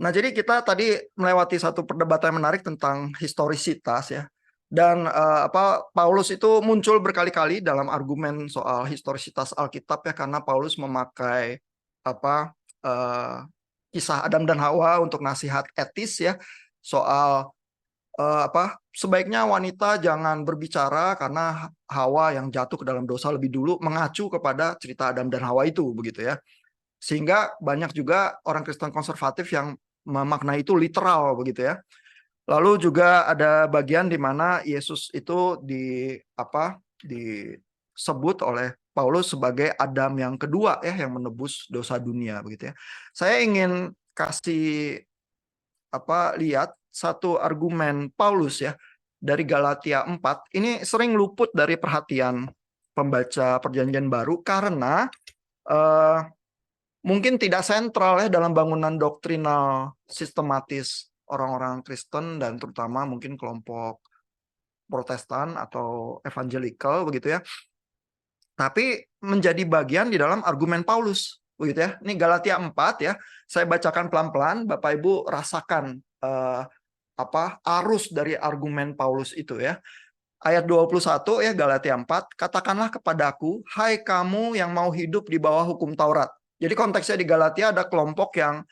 Nah, jadi kita tadi melewati satu perdebatan yang menarik tentang historisitas ya. Dan Paulus itu muncul berkali-kali dalam argumen soal historisitas Alkitab ya, karena Paulus memakai apa eh, kisah Adam dan Hawa untuk nasihat etis ya soal sebaiknya wanita jangan berbicara karena Hawa yang jatuh ke dalam dosa lebih dulu, mengacu kepada cerita Adam dan Hawa itu begitu ya. Sehingga banyak juga orang Kristen konservatif yang memaknai itu literal begitu ya. Lalu juga ada bagian di mana Yesus itu disebut oleh Paulus sebagai Adam yang kedua ya, yang menebus dosa dunia begitu ya. Saya ingin kasih lihat satu argumen Paulus ya dari Galatia 4. Ini sering luput dari perhatian pembaca Perjanjian Baru karena eh, mungkin tidak sentral ya dalam bangunan doktrinal sistematis orang-orang Kristen dan terutama mungkin kelompok Protestan atau Evangelical begitu ya. Tapi menjadi bagian di dalam argumen Paulus begitu ya. Ini Galatia 4 ya. Saya bacakan pelan-pelan, Bapak Ibu rasakan arus dari argumen Paulus itu ya. Ayat 21 ya, Galatia 4, katakanlah kepadaku, hai kamu yang mau hidup di bawah hukum Taurat. Jadi konteksnya di Galatia ada kelompok yang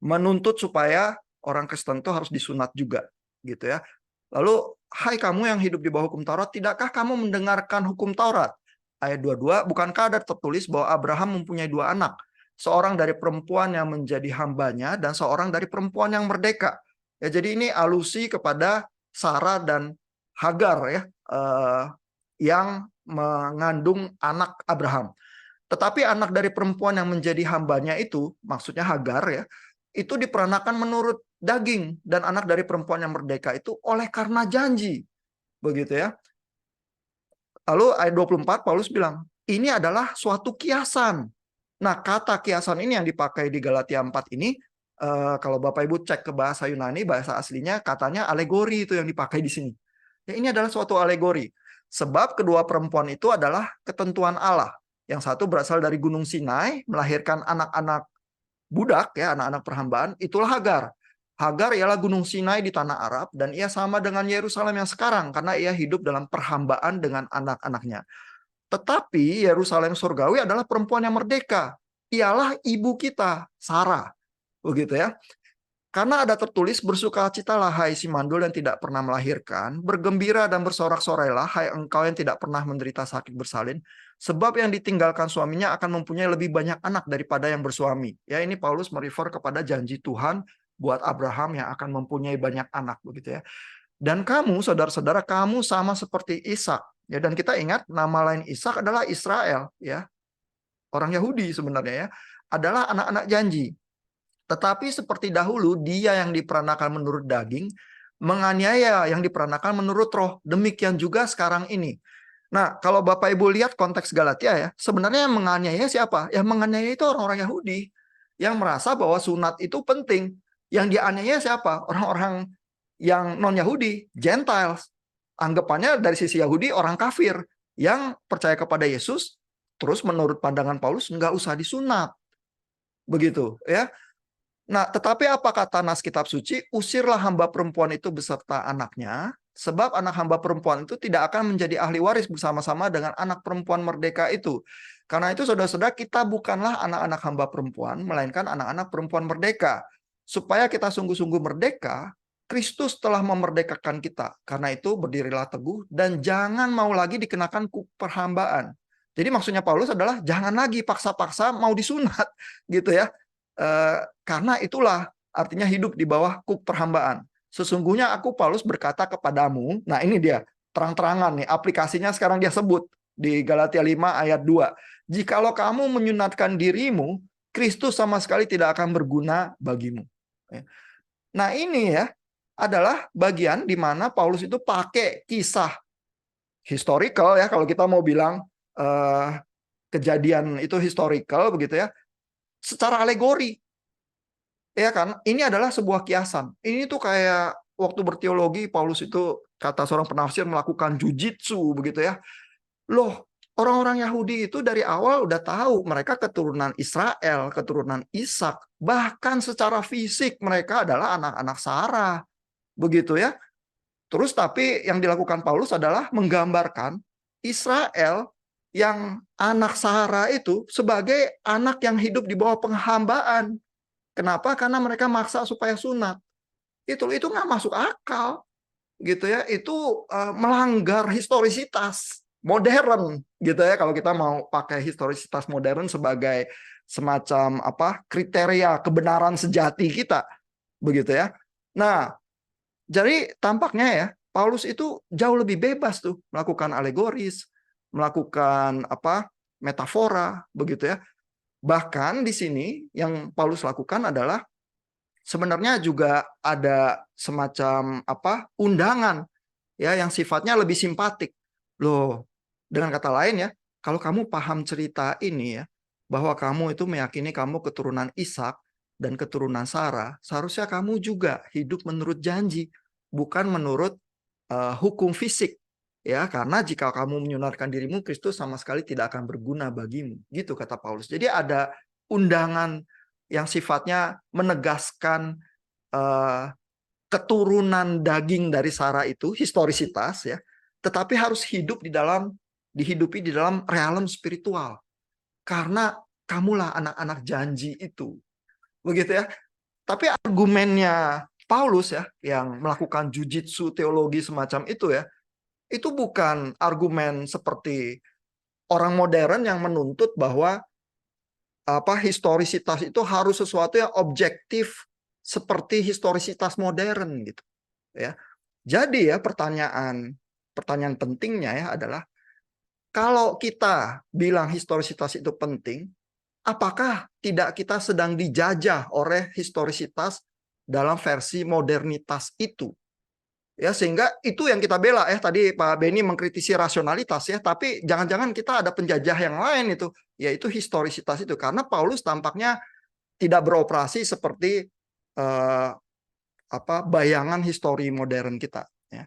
menuntut supaya orang Kristen itu harus disunat juga gitu ya. Lalu, hai kamu yang hidup di bawah hukum Taurat, tidakkah kamu mendengarkan hukum Taurat? Ayat 22, bukankah ada tertulis bahwa Abraham mempunyai dua anak, seorang dari perempuan yang menjadi hambanya dan seorang dari perempuan yang merdeka. Ya, jadi ini alusi kepada Sarah dan Hagar ya, yang mengandung anak Abraham. Tetapi anak dari perempuan yang menjadi hambanya itu, maksudnya Hagar ya, itu diperanakan menurut daging, dan anak dari perempuan yang merdeka itu oleh karena janji. Begitu ya. Lalu ayat 24 Paulus bilang, ini adalah suatu kiasan. Nah, kata kiasan ini yang dipakai di Galatia 4 ini, kalau Bapak Ibu cek ke bahasa Yunani, bahasa aslinya katanya alegori itu yang dipakai di sini. Ya, ini adalah suatu alegori. Sebab kedua perempuan itu adalah ketentuan Allah. Yang satu berasal dari Gunung Sinai, melahirkan anak-anak budak, ya, anak-anak perhambaan, itulah Hagar. Hagar ialah Gunung Sinai di tanah Arab, dan ia sama dengan Yerusalem yang sekarang, karena ia hidup dalam perhambaan dengan anak-anaknya. Tetapi Yerusalem surgawi adalah perempuan yang merdeka. Ialah ibu kita, Sarah. Begitu ya. Karena ada tertulis, bersukacitalah hai si mandul yang tidak pernah melahirkan, bergembira dan bersorak-sorailah hai engkau yang tidak pernah menderita sakit bersalin, sebab yang ditinggalkan suaminya akan mempunyai lebih banyak anak daripada yang bersuami. Ya, ini Paulus merefer kepada janji Tuhan buat Abraham yang akan mempunyai banyak anak begitu ya. Dan kamu, saudara-saudara, kamu sama seperti Ishak. Ya, dan kita ingat nama lain Ishak adalah Israel, ya. Orang Yahudi sebenarnya ya, adalah anak-anak janji. Tetapi seperti dahulu, dia yang diperanakan menurut daging, menganiaya yang diperanakan menurut roh. Demikian juga sekarang ini. Nah, kalau Bapak Ibu lihat konteks Galatia ya, sebenarnya yang menganiaya siapa? Yang menganiaya itu orang-orang Yahudi. Yang merasa bahwa sunat itu penting. Yang dianiaya siapa? Orang-orang yang non-Yahudi, Gentiles. Anggapannya dari sisi Yahudi, orang kafir. Yang percaya kepada Yesus, terus menurut pandangan Paulus, nggak usah disunat. Begitu ya. Nah, tetapi apa kata nas kitab suci? Usirlah hamba perempuan itu beserta anaknya, sebab anak hamba perempuan itu tidak akan menjadi ahli waris bersama-sama dengan anak perempuan merdeka itu. Karena itu saudara-saudara, kita bukanlah anak-anak hamba perempuan, melainkan anak-anak perempuan merdeka. Supaya kita sungguh-sungguh merdeka, Kristus telah memerdekakan kita. Karena itu berdirilah teguh dan jangan mau lagi dikenakan perhambaan. Jadi maksudnya Paulus adalah jangan lagi paksa-paksa mau disunat gitu ya. Karena itulah artinya hidup di bawah kuk perhambaan. Sesungguhnya aku Paulus berkata kepadamu, nah ini dia terang-terangan nih, aplikasinya sekarang dia sebut di Galatia 5 ayat 2. Jikalau kamu menyunatkan dirimu, Kristus sama sekali tidak akan berguna bagimu. Nah ini ya adalah bagian di mana Paulus itu pakai kisah historical ya, kalau kita mau bilang kejadian itu historical begitu ya, secara alegori. Ya kan, ini adalah sebuah kiasan. Ini tuh kayak waktu berteologi Paulus itu kata seorang penafsir melakukan jujitsu begitu ya. Loh, Orang-orang Yahudi itu dari awal udah tahu mereka keturunan Israel, keturunan Ishak, bahkan secara fisik mereka adalah anak-anak Sarah. Begitu ya. Terus tapi yang dilakukan Paulus adalah menggambarkan Israel yang anak Sarah itu sebagai anak yang hidup di bawah penghambaan. Kenapa? Karena mereka maksa supaya sunat. Itu nggak masuk akal, gitu ya. Itu melanggar historisitas modern, gitu ya. Kalau kita mau pakai historisitas modern sebagai semacam kriteria kebenaran sejati kita, begitu ya. Nah, jadi tampaknya ya Paulus itu jauh lebih bebas tuh melakukan alegoris, melakukan metafora, begitu ya. Bahkan di sini yang Paulus lakukan adalah sebenarnya juga ada semacam undangan ya yang sifatnya lebih simpatik. Loh, dengan kata lain ya, kalau kamu paham cerita ini ya, bahwa kamu itu meyakini kamu keturunan Ishak dan keturunan Sarah, seharusnya kamu juga hidup menurut janji, bukan menurut hukum fisik. Ya, karena jika kamu menyunatkan dirimu, Kristus sama sekali tidak akan berguna bagimu. Gitu kata Paulus. Jadi ada undangan yang sifatnya menegaskan keturunan daging dari Sarah itu historisitas ya, tetapi harus dihidupi di dalam realem spiritual. Karena kamulah anak-anak janji itu. Begitu ya. Tapi argumennya Paulus ya yang melakukan jujitsu teologi semacam itu ya, itu bukan argumen seperti orang modern yang menuntut bahwa historisitas itu harus sesuatu yang objektif seperti historisitas modern gitu ya. Jadi ya pertanyaan pentingnya ya adalah kalau kita bilang historisitas itu penting, apakah tidak kita sedang dijajah oleh historisitas dalam versi modernitas itu? Ya, sehingga itu yang kita bela ya. Tadi Pak Beni mengkritisi rasionalitas ya, tapi jangan-jangan kita ada penjajah yang lain itu, yaitu historisitas itu. Karena Paulus tampaknya tidak beroperasi seperti bayangan histori modern kita ya.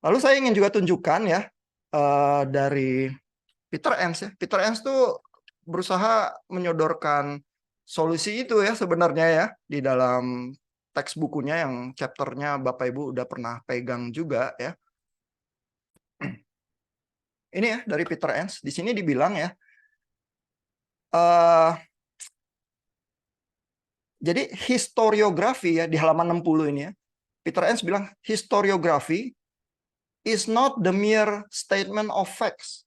Lalu saya ingin juga tunjukkan ya dari Peter Enns ya. Peter Enns tuh berusaha menyodorkan solusi itu ya sebenarnya ya di dalam teks bukunya yang chapternya Bapak Ibu udah pernah pegang juga ya. Ini ya dari Peter Enns. Di sini dibilang ya. Jadi historiografi ya di halaman 60 ini ya. Peter Enns bilang historiografi is not the mere statement of facts,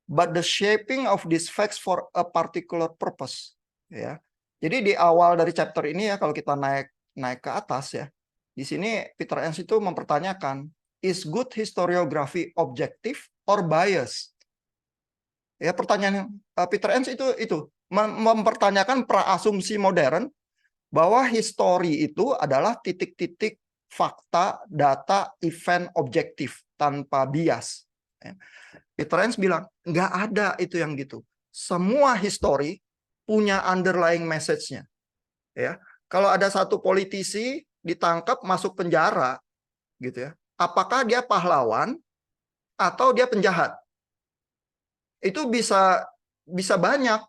but the shaping of these facts for a particular purpose. Ya. Jadi di awal dari chapter ini ya, kalau kita naik ke atas ya, di sini Peter Enns itu mempertanyakan, is good historiography objective or bias? Ya, pertanyaan Peter Enns itu mempertanyakan praasumsi modern bahwa histori itu adalah titik-titik fakta, data, event objektif tanpa bias. Peter Enns bilang, nggak ada itu yang gitu. Semua histori punya underlying message-nya. Ya, kalau ada satu politisi ditangkap masuk penjara, gitu ya, apakah dia pahlawan atau dia penjahat? Itu bisa banyak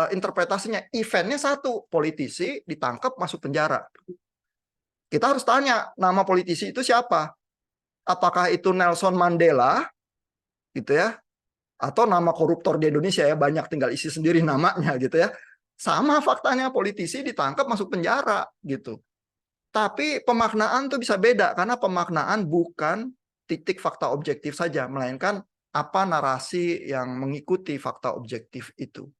interpretasinya. Eventnya satu, politisi ditangkap masuk penjara. Kita harus tanya nama politisi itu siapa? Apakah itu Nelson Mandela, gitu ya, atau nama koruptor di Indonesia ya, banyak tinggal isi sendiri namanya gitu ya. Sama faktanya, politisi ditangkap masuk penjara gitu. Tapi pemaknaan tuh bisa beda karena pemaknaan bukan titik fakta objektif saja, melainkan apa narasi yang mengikuti fakta objektif itu.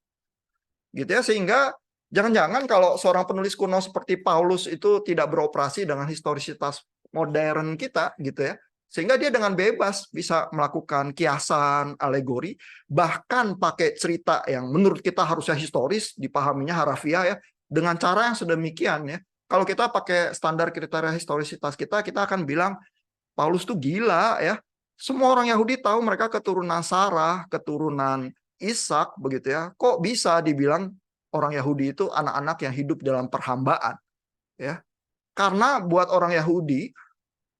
Gitu ya, sehingga jangan-jangan kalau seorang penulis kuno seperti Paulus itu tidak beroperasi dengan historisitas modern kita gitu ya, sehingga dia dengan bebas bisa melakukan kiasan, alegori, bahkan pakai cerita yang menurut kita harusnya historis, dipahaminya harafiah ya, dengan cara yang sedemikian ya. Kalau kita pakai standar kriteria historisitas kita akan bilang Paulus tuh gila ya. Semua orang Yahudi tahu mereka keturunan Sarah, keturunan Ishak begitu ya. Kok bisa dibilang orang Yahudi itu anak-anak yang hidup dalam perhambaan? Ya. Karena buat orang Yahudi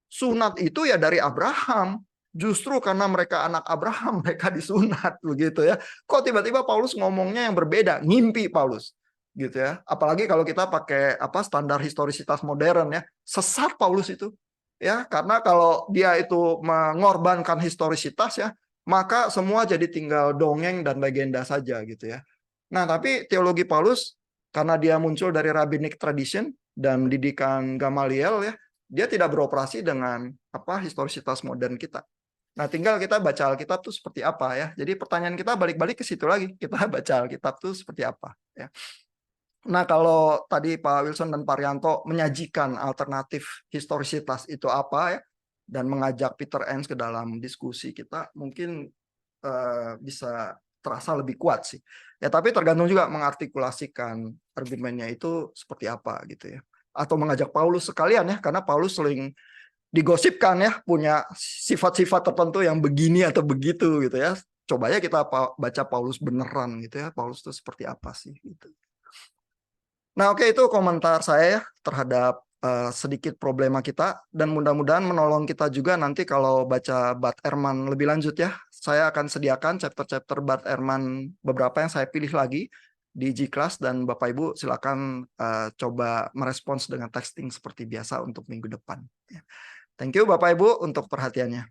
sunat itu ya dari Abraham. Justru karena mereka anak Abraham, mereka disunat begitu ya. Kok tiba-tiba Paulus ngomongnya yang berbeda, ngimpi Paulus gitu ya. Apalagi kalau kita pakai standar historisitas modern ya. Sesat Paulus itu. Ya, karena kalau dia itu mengorbankan historisitas ya, maka semua jadi tinggal dongeng dan legenda saja gitu ya. Nah, tapi teologi Paulus karena dia muncul dari rabbinic tradition dan didikan Gamaliel ya, dia tidak beroperasi dengan historisitas modern kita. Nah, tinggal kita baca Alkitab tuh seperti apa ya. Jadi pertanyaan kita balik-balik ke situ lagi. Kita baca Alkitab tuh seperti apa ya. Nah, kalau tadi Pak Wilson dan Pak Rianto menyajikan alternatif historisitas itu apa ya, dan mengajak Peter Enns ke dalam diskusi kita, mungkin bisa terasa lebih kuat sih. Ya, tapi tergantung juga mengartikulasikan argumennya itu seperti apa gitu ya. Atau mengajak Paulus sekalian ya, karena Paulus sering digosipkan ya punya sifat-sifat tertentu yang begini atau begitu gitu ya. Coba ya kita baca Paulus beneran gitu ya. Paulus itu seperti apa sih gitu. Nah, oke, itu komentar saya ya terhadap sedikit problema kita, dan mudah-mudahan menolong kita juga nanti kalau baca Bart Ehrman lebih lanjut ya. Saya akan sediakan chapter-chapter Bart Ehrman beberapa yang saya pilih lagi di G-Class, dan Bapak Ibu silakan coba merespons dengan texting seperti biasa untuk minggu depan. Thank you Bapak Ibu untuk perhatiannya.